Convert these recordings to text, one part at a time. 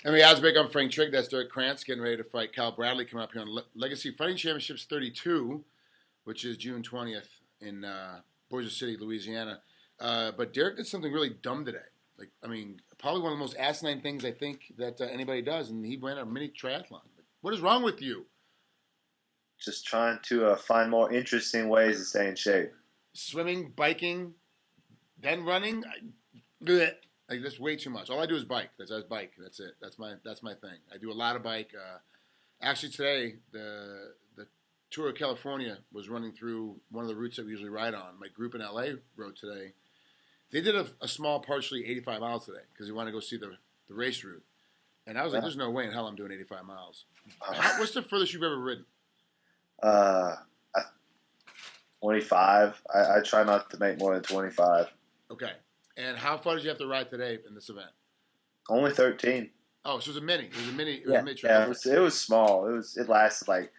And the Oddsbreaker, I'm Frank Trigg. That's Derrick Krantz getting ready to fight Cal Bradley coming up here on Legacy Fighting Championships 32, which is June 20th in Bossier City, Louisiana. But Derrick did something really dumb today. Probably one of the most asinine things I think that anybody does, and he ran a mini triathlon. What is wrong with you? Just trying to find more interesting ways to stay in shape. Swimming, biking, then running. That's way too much. All I do is bike. That's bike. That's it. That's my thing. I do a lot of bike. Actually, today the Tour of California was running through one of the routes that we usually ride on. My group in LA rode today. They did a small, partially 85 miles today because they want to go see the race route. And I was like, "There's no way in hell I'm doing 85 miles." What's the furthest you've ever ridden? 25. I try not to make more than 25. Okay. And how far did you have to ride today in this event? Only 13. Oh, so it was a mini. It was a mini. Yeah, it was small. It lasted I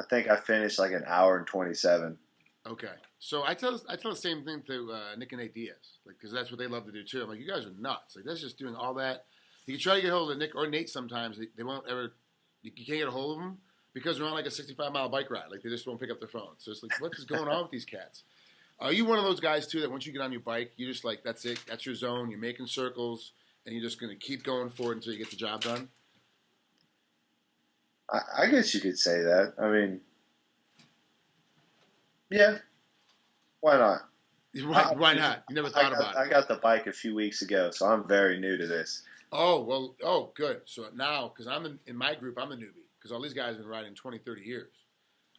think I finished an hour and 27. Okay. So I tell the same thing to Nick and Nate Diaz, because that's what they love to do too. I'm like, you guys are nuts. That's just doing all that. You can try to get a hold of Nick or Nate sometimes. They won't ever. You can't get a hold of them because they're on a 65-mile bike ride. They just won't pick up their phone. So it's what is going on with these cats? Are you one of those guys, too, that once you get on your bike, you just that's it, that's your zone, you're making circles, and you're just going to keep going for it until you get the job done? I guess you could say that. Yeah. Why not? Why not? You never thought about it. I got the bike a few weeks ago, so I'm very new to this. Oh, good. So now, because in my group, I'm the newbie, because all these guys have been riding 20, 30 years.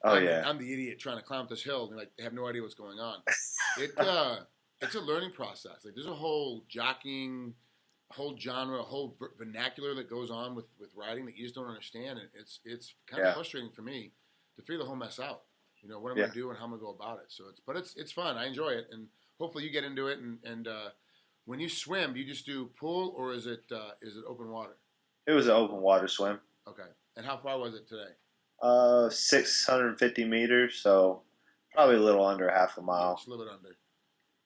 I'm the idiot trying to climb up this hill and they have no idea what's going on. It's a learning process. There's a whole jockeying, whole genre, a whole vernacular that goes on with riding that you just don't understand. And it's kind of frustrating for me to figure the whole mess out. What I'm going to do and how I'm going to go about it. So it's fun. I enjoy it, and hopefully you get into it. And when you swim, do you just do pool or is it open water? It was an open water swim. Okay. And how far was it today? 650 meters, so probably a little under half a mile. Just a little bit under.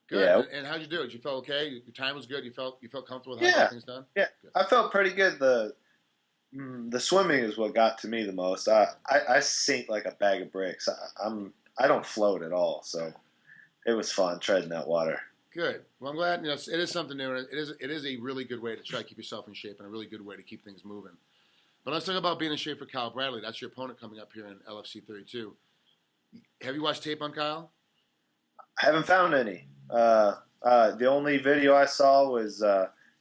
Good. Yeah. And how'd you do it? You felt okay? Your time was good? You felt comfortable with how you got things done? Yeah. Good. I felt pretty good. The swimming is what got to me the most. I sink like a bag of bricks. I don't float at all, so it was fun treading that water. Good. Well, I'm glad. It is something new, and it is a really good way to try to keep yourself in shape and a really good way to keep things moving. But let's talk about being in shape for Kyle Bradley. That's your opponent coming up here in LFC 32. Have you watched tape on Kyle? I haven't found any. The only video I saw was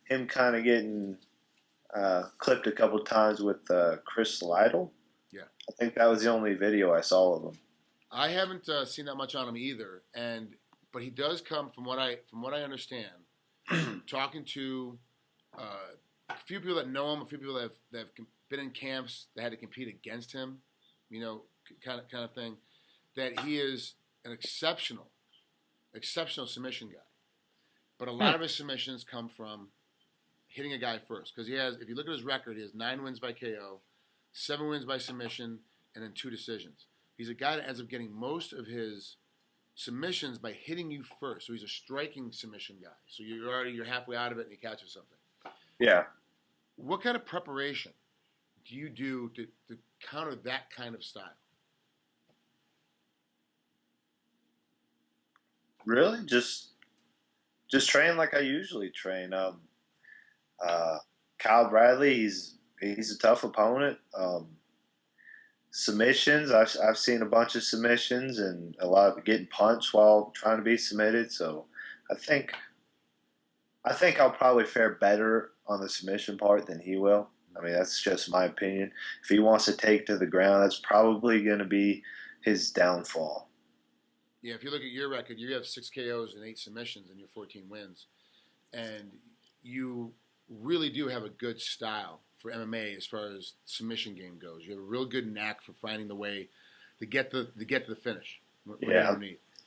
him kind of getting clipped a couple times with Chris Lytle. Yeah. I think that was the only video I saw of him. I haven't seen that much on him either, but he does come from what I understand, talking to a few people that know him, a few people that have been in camps that had to compete against him, kind of thing, that he is an exceptional submission guy. But a lot of his submissions come from hitting a guy first, because if you look at his record, he has 9 wins by KO, 7 wins by submission, and then 2 decisions. He's a guy that ends up getting most of his submissions by hitting you first. So he's a striking submission guy. So you're halfway out of it and he catches something. Yeah. What kind of preparation do you do to counter that kind of style? Really? Just train like I usually train. Kyle Bradley, he's a tough opponent. Submissions, I've seen a bunch of submissions and a lot of getting punched while trying to be submitted. So I think I'll probably fare better on the submission part than he will. That's just my opinion. If he wants to take to the ground, that's probably going to be his downfall. Yeah, if you look at your record, you have 6 KOs and 8 submissions in your 14 wins. And you really do have a good style for MMA as far as submission game goes. You have a real good knack for finding the way to get to the finish. Yeah,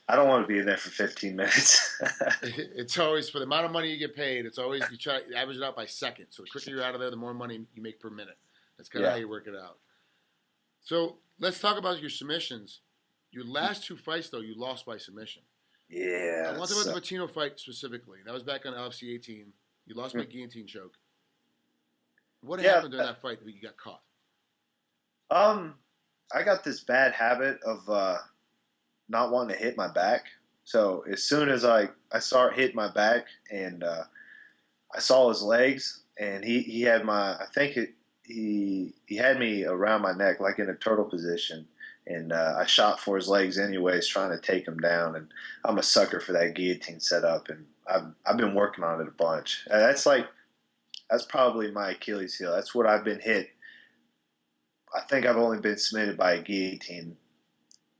I don't want to be in there for 15 minutes. It's always, for the amount of money you get paid, it's always, you try to average it out by seconds. So the quicker you're out of there, the more money you make per minute. That's kind of how you work it out. So let's talk about your submissions. Your last 2 fights, though, you lost by submission. Yeah. I want to talk about the Patino fight specifically. That was back on LFC 18. You lost by guillotine choke. What Yeah. happened during that fight that you got caught? I got this bad habit of not wanting to hit my back. So as soon as I start hitting my back, and I saw his legs, and he had he had me around my neck like in a turtle position, and I shot for his legs anyways, trying to take him down. And I'm a sucker for that guillotine setup, and I've been working on it a bunch. That's probably my Achilles heel. That's what I've been hit. I think I've only been submitted by a guillotine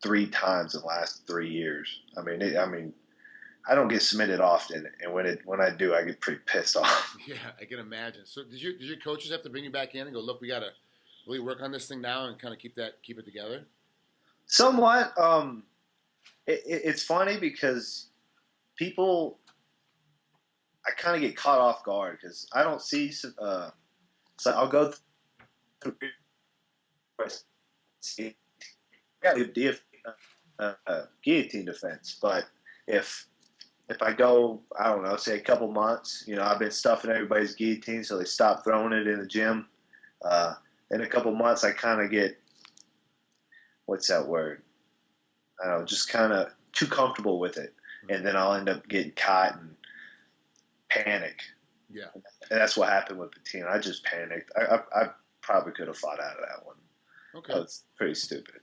3 times in the last 3 years. I don't get submitted often, and when I do, I get pretty pissed off. Yeah, I can imagine. So did your coaches have to bring you back in and go, look, we got to really work on this thing now and kind of keep it together? Somewhat. It's funny because people, I kind of get caught off guard because I don't see. So I'll go through. Got guillotine defense, but if I go, I don't know, say a couple months, I've been stuffing everybody's guillotine, so they stop throwing it in the gym. In a couple months, I kind of get, what's that word? I don't know, just kind of too comfortable with it, and then I'll end up getting caught and panic. Yeah, and that's what happened with Patina. I just panicked. I probably could have fought out of that one. Okay, that was pretty stupid.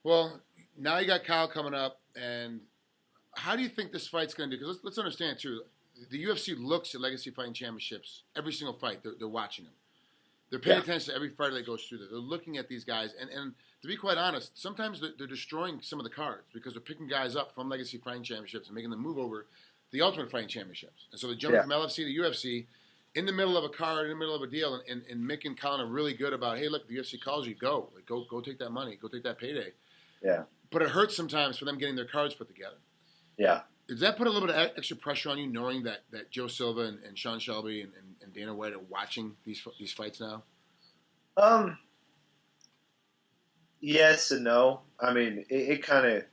Well, now you got Kyle coming up, and how do you think this fight's going to do? Because let's understand, too, the UFC looks at Legacy Fighting Championships every single fight. They're watching them. They're paying attention to every fighter that goes through there. They're looking at these guys. And to be quite honest, sometimes they're destroying some of the cards because they're picking guys up from Legacy Fighting Championships and making them move over to the Ultimate Fighting Championships. And so they're jumping from LFC to UFC in the middle of a card, in the middle of a deal, and making Colin are really good about, hey, look, the UFC calls you, go. Like, go take that money. Go take that payday. Yeah. But it hurts sometimes for them getting their cards put together. Yeah. Does that put a little bit of extra pressure on you, knowing that Joe Silva and Sean Shelby and Dana White are watching these fights now? Yes and no. I mean, it kind of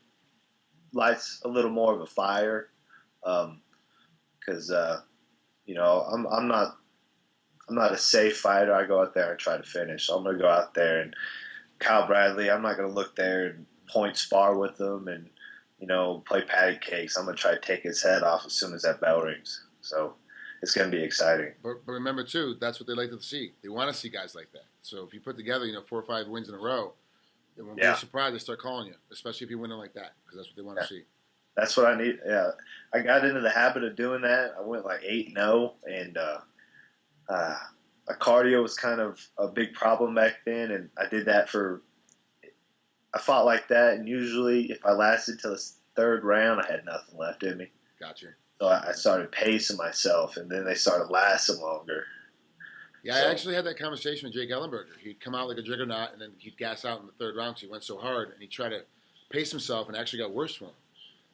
lights a little more of a fire, because I'm not a safe fighter. I go out there and try to finish. So I'm gonna go out there, and Kyle Bradley, I'm not gonna look there and point spar with him and play patty cakes. I'm gonna try to take his head off as soon as that bell rings. So it's gonna be exciting. But remember too, that's what they like to see. They want to see guys like that. So if you put together 4 or 5 wins in a row, it won't be a surprise they start calling you, especially if you're winning like that, because that's what they want to see. That's what I need. Yeah, I got into the habit of doing that. I went like 8-0, and my cardio was kind of a big problem back then, and I did that I fought like that, and usually if I lasted till the 3rd round, I had nothing left in me. Gotcha. So I started pacing myself, and then they started lasting longer. Yeah, I actually had that conversation with Jake Ellenberger. He'd come out like a juggernaut, and then he'd gas out in the 3rd round because he went so hard, and he tried to pace himself, and it actually got worse for him.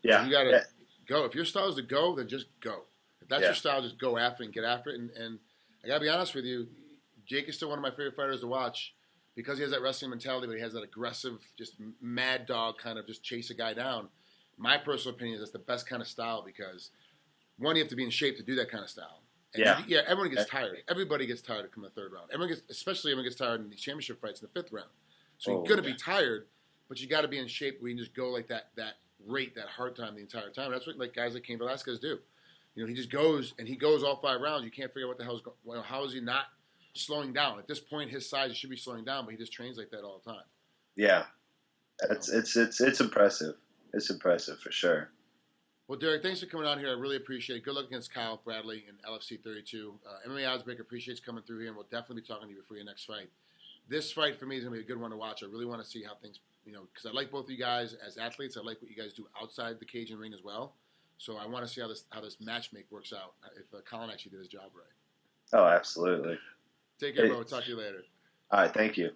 Yeah. So you got to go. If your style is to go, then just go. If that's your style, just go after it and get after it. And I got to be honest with you, Jake is still one of my favorite fighters to watch because he has that wrestling mentality, but he has that aggressive, just mad dog kind of just chase a guy down. My personal opinion is that's the best kind of style because, one, you have to be in shape to do that kind of style. And everyone gets tired. Everybody gets tired to come in the 3rd round. Especially everyone gets tired in these championship fights in the 5th round. So you're going to be tired, but you got to be in shape where you can just go like that rate, that hard time the entire time. That's what guys like Cain Velasquez do. He just goes, and he goes all 5 rounds. You can't figure out what the hell's going on. How is he not slowing down? At this point, his size, he should be slowing down, but he just trains like that all the time. Yeah. It's impressive. It's impressive for sure. Well, Derrick, thanks for coming on here. I really appreciate it. Good luck against Kyle Bradley in LFC 32. MMA Oddsbreaker appreciates coming through here, and we'll definitely be talking to you before your next fight. This fight, for me, is going to be a good one to watch. I really want to see how things, because I like both of you guys as athletes. I like what you guys do outside the cage and ring as well. So I want to see how this matchmake works out if Colin actually did his job right. Oh, absolutely. Take care, bro. We'll talk to you later. All right. Thank you.